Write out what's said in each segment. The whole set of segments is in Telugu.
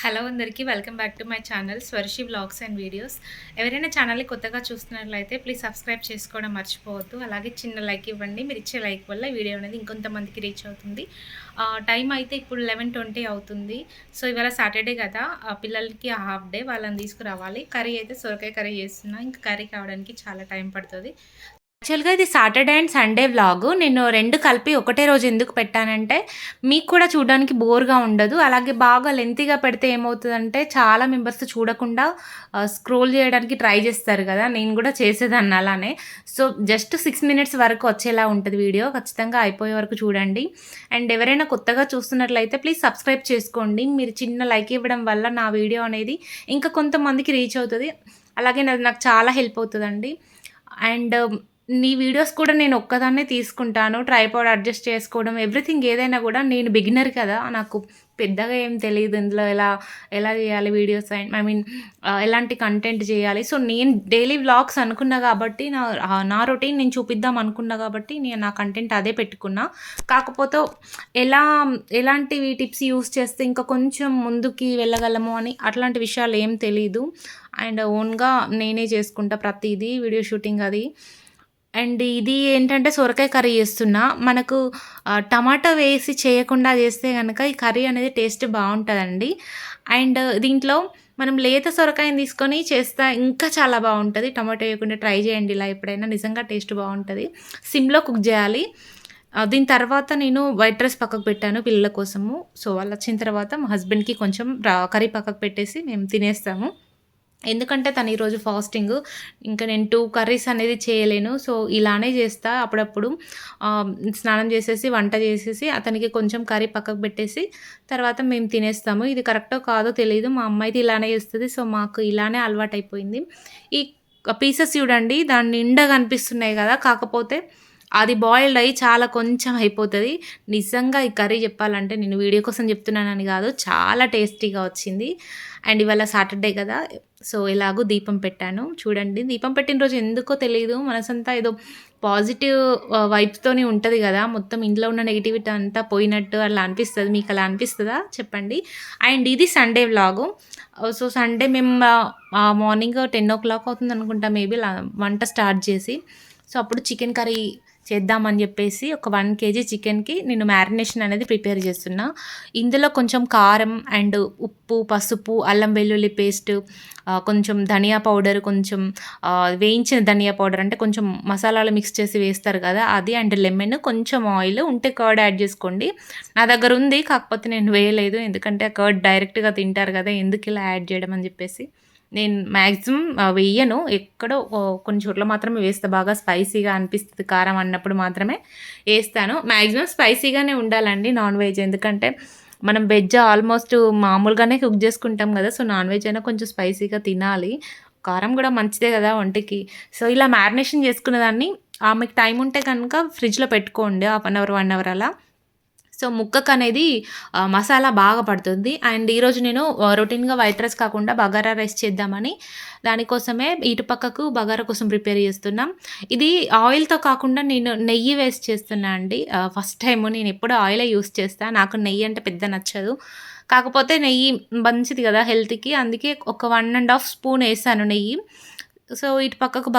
హలో అందరికీ welcome back to my channel Swarshi vlogs and videos. ఎవరైనా ఛానల్ని కొత్తగా చూస్తున్నట్లయితే ప్లీజ్ సబ్స్క్రైబ్ చేసుకోవడం మర్చిపోవద్దు. అలాగే చిన్న లైక్ ఇవ్వండి. మీరు ఇచ్చే లైక్ వల్ల వీడియో అనేది ఇంకొంతమందికి రీచ్ అవుతుంది. టైం అయితే ఇప్పుడు 11:20 అవుతుంది. సో ఇవాళ సాటర్డే కదా, పిల్లలకి హాఫ్ డే, వాళ్ళని తీసుకురావాలి. కర్రీ అయితే సొరకాయ కర్రీ చేస్తున్నా. ఇంకా కర్రీ కావడానికి చాలా టైం పడుతుంది. యాక్చువల్‌గా ఇది సాటర్డే అండ్ సండే వ్లాగు. నేను 2 కలిపి ఒకటే రోజు ఎందుకు పెట్టానంటే, మీకు కూడా చూడడానికి బోర్‌గా ఉండదు. అలాగే బాగా లెంతీగా పెడితే ఏమవుతదంటే, చాలా మెంబర్స్ చూడకుండా స్క్రోల్ చేయడానికి ట్రై చేస్తారు కదా! నేను కూడా చేసేదాన్ని అలానే. సో, జస్ట్ 6 మినిట్స్ వరకు వచ్చేలా ఉంటది వీడియో. ఖచ్చితంగా అయిపోయే వరకు చూడండి. అండ్ ఎవరైనా కొత్తగా చూస్తున్నట్లయితే ప్లీజ్ సబ్స్క్రైబ్ చేసుకోండి. మీరు చిన్న లైక్ ఇవ్వడం వల్ల నా వీడియో అనేది ఇంకా కొంతమందికి రీచ్ అవుతది. అలాగే నాకు చాలా హెల్ప్ అవుతదండి. అండ్ నీ వీడియోస్ కూడా నేను ఒక్కదాన్నే తీసుకుంటాను. ట్రైపాడ్ అడ్జస్ట్ చేసుకోవడం, ఎవ్రీథింగ్ ఏదైనా కూడా నేను బిగినర్ కదా! నాకు పెద్దగా ఏం తెలీదు ఇందులో ఎలా ఎలా చేయాలి వీడియోస్ అండ్ ఎలాంటి కంటెంట్ చేయాలి. సో, నేను డైలీ వ్లాగ్స్ అనుకున్నా కాబట్టి నా రొటీన్ నేను చూపిద్దాం అనుకున్నా కాబట్టి నేను నా కంటెంట్ అదే పెట్టుకున్నా. కాకపోతే ఎలా ఎలాంటివి టిప్స్ యూజ్ చేస్తే ఇంకా కొంచెం ముందుకి వెళ్ళగలము అని అట్లాంటి విషయాలు ఏం తెలీదు. అండ్ ఓన్‌గా నేనే చేసుకుంటా ప్రతీదీ వీడియో షూటింగ్ అది. అండ్ ఇది ఏంటంటే సొరకాయ కర్రీ చేస్తున్నా. మనకు టమాటా వేసి చేయకుండా చేస్తే గనక ఈ కర్రీ అనేది టేస్ట్ బావుంటదండి. అండ్ దీంట్లో మనం లేత సొరకాయని తీసుకొని చేస్తే ఇంకా చాలా బావుంటది. టమాటా వేయకుండా ట్రై చేయండి ఇలా ఎప్పుడైనా. నిజంగా టేస్ట్ బావుంటది. సిమ్‌లో కుక్ చేయాలి. దీని తర్వాత నేను వైట్ రైస్ పక్కకు పెట్టాను పిల్లల కోసము. సో, వాళ్ళొచ్చిన తర్వాత మా హస్బెండ్‌కి కొంచెం కర్రీ పక్కకు పెట్టేసి మేము తినేస్తాము. ఎందుకంటే తను ఈరోజు ఫాస్టింగు. ఇంకా నేను 2 కర్రీస్ అనేది చేయలేను. సో, ఇలానే చేస్తా అప్పుడప్పుడు. స్నానం చేసేసి, వంట చేసేసి, అతనికి కొంచెం కర్రీ పక్కకు పెట్టేసి, తర్వాత మేము తినేస్తాము. ఇది కరెక్టో కాదో తెలీదు. మా అమ్మ అయితే ఇలానే చేస్తది. సో, మాకు ఇలానే అలవాటయిపోయింది. ఈ పీసెస్ చూడండి దాని నిండా కనిపిస్తున్నాయి గదా! కాకపోతే అది బాయిల్డ్ అయ్యి చాలా కొంచెం అయిపోతది. నిజంగా ఈ కర్రీ చెప్పాలంటే నేను వీడియో కోసం చెప్తున్నానని గాదు. చాలా టేస్టీగా వచ్చింది. అండ్ ఇవాళ సాటర్డే కదా! సో, ఎలాగో దీపం పెట్టాను. చూడండి దీపం పెట్టిన రోజు ఎందుకో తెలీదు మనసంతా ఏదో పాజిటివ్ వైబ్స్‌తోని ఉంటది గదా! మొత్తం ఇంట్లో ఉన్న నెగటివిటీ అంతా పోయినట్టు అలా అనిపిస్తది. మీకలా అనిపిస్తదా చెప్పండి? అండ్ ఇది సండే వ్లాగు. సో, సండే మేము మార్నింగ్ 10:00 అవుతుందనుకుంటా మేబీ వంట స్టార్ట్ చేసి. సో, అప్పుడు చికెన్ కర్రీ చేద్దామని జెప్పేసి ఒక 1 కేజీ చికెన్‌కి నేను మ్యారినేషన్ అనేది ప్రిపేర్ చేస్తున్నా. ఇందులో కొంచెం కారం అండ్ ఉప్పు, పసుపు, అల్లం వెల్లుల్లి పేస్ట్, కొంచెం ధనియా పౌడర్, కొంచెం వేయించిన ధనియా పౌడర్ అంటే కొంచెం మసాలాలు మిక్స్ చేసి వేస్తారు కదా! అది అండ్ లెమన్, కొంచెం ఆయిల్ ఉంటే కర్డ్ యాడ్ చేసుకోండి. నా దగ్గర ఉంది. కాకపోతే నేను వేయలేదు. ఎందుకంటే కర్డ్ డైరెక్ట్‌గా తింటారు కదా! ఎందుకిలా యాడ్ చేయడం అని జెప్పేసి. నేను మాక్సిమం వెయ్యను. ఎక్కడో కొన్ని చోట్ల మాత్రమే వేస్తా. బాగా స్పైసీగా అనిపిస్తది కారం అన్నప్పుడు మాత్రమే ఏస్తాను. మాక్సిమం స్పైసీగానే ఉండాలండి నాన్ వెజ్. ఎందుకంటే మనం వెజ్ ఆల్మోస్ట్ మామూలుగానే కుక్ చేసుకుంటాం గదా! సో, నాన్ వెజ్ అయినా కొంచెం స్పైసీగా తినాలి. కారం గూడా మంచిదే గదా ఒంటికి. సో, ఇలా మ్యారినేషన్ చేసుకున్న దాన్ని మీకు టైం ఉంటే కనుక ఫ్రిడ్జ్‌లో పెట్టుకోండి. హాఫ్ అన్ అవర్, 1 అవర్ అలా. సో, ముక్కకనేది మసాలా బాగా పడుతుంది. అండ్ ఈరోజు నేను రొటీన్‌గా వైట్ రైస్ కాకుండా బగారా రైస్ చేద్దామని దానికోసమే ఇటు పక్కకు బగారా కోసం ప్రిపేర్ చేస్తున్నాం. ఇది ఆయిల్‌తో కాకుండా నేను నెయ్యి వేసి చేస్తున్నా అండి. ఫస్ట్ టైము నేనెప్పుడు ఆయిలే యూజ్ చేస్తా. నాకు నెయ్యి అంటే పెద్ద నచ్చదు. కాకపోతే నెయ్యి మంచిది గదా హెల్త్‌కి. అందుకే ఒక 1 ½ స్పూన్ ఏసాను నెయ్యి. సో, ఇటు పక్కకు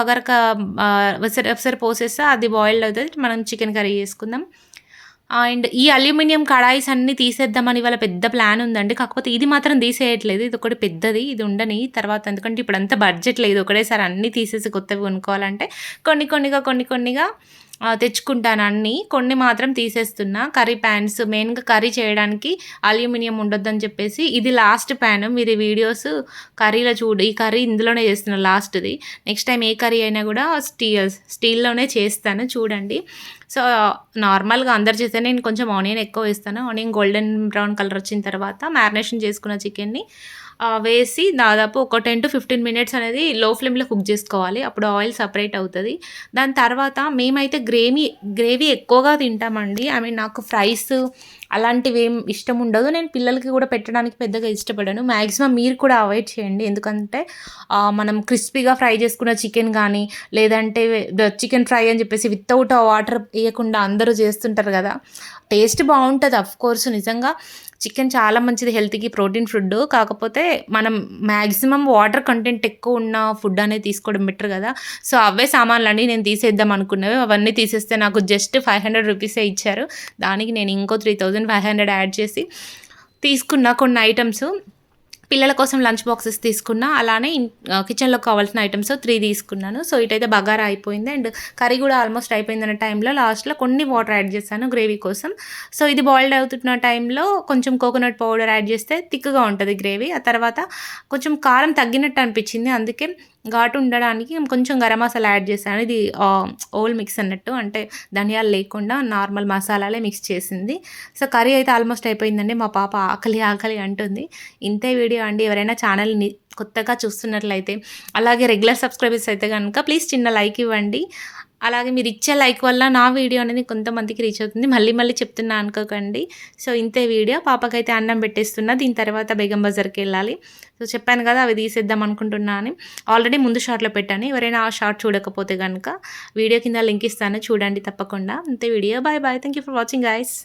ఎసరు పోసేస్తా. అది బాయిల్డ్ అవుతది. మనం చికెన్ కర్రీ చేసుకుందాం. అండ్ ఈ అల్యూమినియం కడాయిస్ అన్నీ తీసేద్దామని ఇవాళ పెద్ద ప్లాన్ ఉందండి. కాకపోతే ఇది మాత్రం తీసేయట్లేదు. ఇదొకటి పెద్దది. ఇది ఉండని తర్వాత ఎందుకంటే ఇప్పుడంతా బడ్జెట్ లేదు. ఒకటేసారి అన్నీ తీసేసి కొత్తవి కొనుక్కోవాలంటే కొన్ని కొన్నిగా తెచ్చుకుంటాను అన్నీ. కొన్ని మాత్రం తీసేస్తున్నా. కర్రీ పాన్స్ మెయిన్‌గా కర్రీ చేయడానికి అల్యూమినియం ఉండొద్దని చెప్పేసి ఇది లాస్ట్ పాన్. మీరు ఈ వీడియోస్ కర్రీలో ఈ కర్రీ ఇందులోనే చేస్తున్నా లాస్ట్‌ది. నెక్స్ట్ టైమ్ ఏ కర్రీ అయినా కూడా స్టీల్‌లోనే చేస్తాను చూడండి. సో, నార్మల్‌గా అందరూ చేస్తే నేను కొంచెం ఆనియన్ ఎక్కువ వేస్తాను. ఆనియన్ గోల్డెన్ బ్రౌన్ కలర్ వచ్చిన తర్వాత మ్యారినేషన్ చేసుకున్న చికెన్‌ని వేసి దాదాపు ఒక 10-15 మినిట్స్ అనేది లో ఫ్లేమ్‌లో కుక్ చేసుకోవాలి. అప్పుడు ఆయిల్ సెపరేట్ అవుతది. దాని తర్వాత మేమైతే గ్రేవీ ఎక్కువగా తింటామండి. నాకు ఫ్రైస్ అలాంటివేం ఇష్టం ఉండదు. నేను పిల్లలకి కూడా పెట్టడానికి పెద్దగా ఇష్టపడను. మాక్సిమం మీరు కూడా అవాయిడ్ చేయండి. ఎందుకంటే మనం క్రిస్పీగా ఫ్రై చేసుకున్న చికెన్ గానీ, లేదంటే చికెన్ ఫ్రై అని చెప్పేసి వితౌట్ వాటర్ ఎయకుండా అందరూ చేస్తుంటారు గదా! టేస్ట్ బావుంటది ఆఫ్‌కోర్స్ నిజంగా. చికెన్ చాలా మంచిది హెల్త్‌కి, ప్రోటీన్ ఫుడ్డు. కాకపోతే మనం మాక్సిమం వాటర్ కంటెంట్ ఎక్కువ ఉన్న ఫుడ్ అనేది తీసుకోవడం బెటర్ గదా! సో, అవే సామాన్లన్నీ నేను తీసేద్దాం అనుకున్నవి. అవన్నీ తీసేస్తే నాకు జస్ట్ 500 రూపీసే ఇచ్చారు. దానికి నేను ఇంకో 3500 యాడ్ చేసి తీసుకున్న కొన్ని ఐటెమ్స్. పిల్లల కోసం లంచ్ బాక్సెస్ తీసుకున్నా. అలానే కిచెన్‌లో కావాల్సిన ఐటెమ్స్ 3 తీసుకున్నాను. సో, ఇటైతే బగారా అయిపోయింది. అండ్ కర్రీ గూడా ఆల్మోస్ట్ అయిపోయిందన్న టైంలో లాస్ట్‌లో కొన్ని వాటర్ యాడ్ చేశాను గ్రేవీ కోసం. సో, ఇది బాయిల్డ్ అవుతున్న టైంలో కొంచెం కోకోనట్ పౌడర్ యాడ్ చేస్తే థిక్‌గా ఉంటది గ్రేవీ. ఆ తర్వాత కొంచెం కారం తగ్గినట్టు అనిపించింది. అందుకే ఘాటు ఉండడానికి కొంచెం గరం మసాలా యాడ్ చేశాను. ఇది ఓల్ మిక్స్ అన్నట్టు. అంటే ధనియాలు లేకుండా నార్మల్ మసాలాలే మిక్స్ చేసింది. సో, కర్రీ అయితే ఆల్మోస్ట్ అయిపోయిందండి. మా పాప ఆకలి, ఆకలి అంటుంది. ఇంతే వీడియో అండి. ఎవరైనా ఛానల్‌ని కొత్తగా చూస్తున్నట్లయితే, అలాగే రెగ్యులర్ సబ్స్క్రైబర్స్ అయితే గనుక ప్లీజ్ చిన్న లైక్ ఇవ్వండి. అలాగే మీరిచ్చే లైక్ వల్ల నా వీడియో అనేది కొంతమందికి రీచ్ అవుతుంది. మళ్ళీ మళ్ళీ చెప్తున్నా అనుకోకండి. సో, ఇంతే వీడియో. పాపకైతే అన్నం పెట్టేస్తున్నా. దీని తర్వాత బేగం బజార్‌కెళ్ళాలి. సో, చెప్పాను గదా! అవి తీసేద్దాం అనుకుంటున్నా అని. ఆల్రెడీ ముందు షార్ట్‌లో పెట్టాను. ఎవరైనా ఆ షార్ట్ చూడకపోతే గనుక వీడియో కింద లింక్ ఇస్తాను చూడండి తప్పకుండా. అంతే video. Bye bye. Thank you for watching guys.